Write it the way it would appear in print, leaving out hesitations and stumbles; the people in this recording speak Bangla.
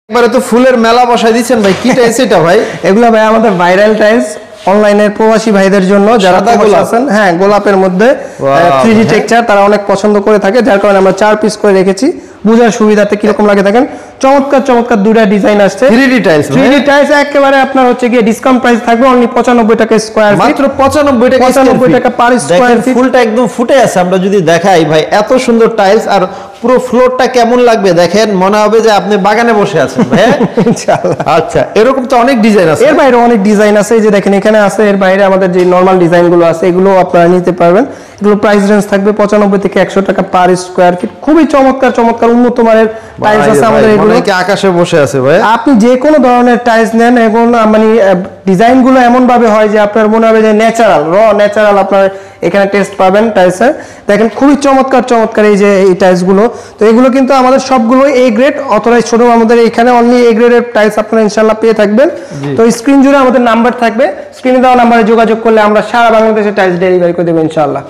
একবারে তো ফুলের মেলা বসাই দিচ্ছেন ভাই, কি টাইলস এটা ভাই? এগুলো ভাই আমাদের ভাইরাল টাইলস, অনলাইনের প্রবাসী ভাইদের জন্য যারা আছেন, হ্যাঁ গোলাপের মধ্যে 3D টেক্সচার তারা অনেক পছন্দ করে থাকে, যার কারণে আমরা 4 পিস করে রেখেছি বুঝার সুবিধাতে কিরকম লাগে দেখেন। চমৎকার চমৎকার দুইটা ডিজাইন আসছে 3D টাইলস। 3D টাইলস একেবারে আপনার হচ্ছে গিয়ে ডিসকাউন্ট প্রাইস থাকবে অনলি 95 টাকা স্কয়ার ফিট, মাত্র 95 টাকা পার স্কয়ার ফিট। ফুলটা একদম ফুটে আছে, আমরা যদি দেখাই ভাই এত সুন্দর টাইলস, আর পুরো ফ্লোরটা কেমন লাগবে দেখেন, মনে হবে যে আপনি বাগানে বসে আছেন ভাই ইনশাআল্লাহ। আচ্ছা, এরকম তো অনেক ডিজাইন আছে, এর বাইরে অনেক ডিজাইন আছে, এই যে দেখেন এখানে আছে। এর বাইরে আমাদের যে নরমাল ডিজাইনগুলো আছে এগুলো আপনারা নিতে পারবেন। এগুলো প্রাইস রেঞ্জ থাকবে 95 থেকে 100 টাকা পার স্কয়ার ফিট। খুবই চমৎকার চমৎকার উন্নত মানের টাইলস আছে আমাদের। এগুলো কি আকাশে বসে আছে ভাই, আপনি যে কোনো ধরনের টাইলস নেন এখন মানে ডিজাইনগুলো এমন ভাবে হয় যে আপনার মনে হবে যে ন্যাচারাল, ন্যাচারাল আপনার এখানে টেস্ট পাবেন টাইলসের। দেখেন খুবই চমৎকার চমৎকার এই যে এই টাইলসগুলো। তো এগুলো কিন্তু আমাদের সবগুলো এ গ্রেড অথরাইজড শোরুম, আমাদের এখানে অনলি এ গ্রেডের টাইলস আপনারা ইনশাআল্লাহ পেয়ে থাকবেন। তো স্ক্রিন জুড়ে আমাদের নাম্বার থাকবে, স্ক্রিনে দেওয়া নাম্বারে যোগাযোগ করলে আমরা সারা বাংলাদেশে টাইলস ডেলিভারি করে দেব ইনশাআল্লাহ।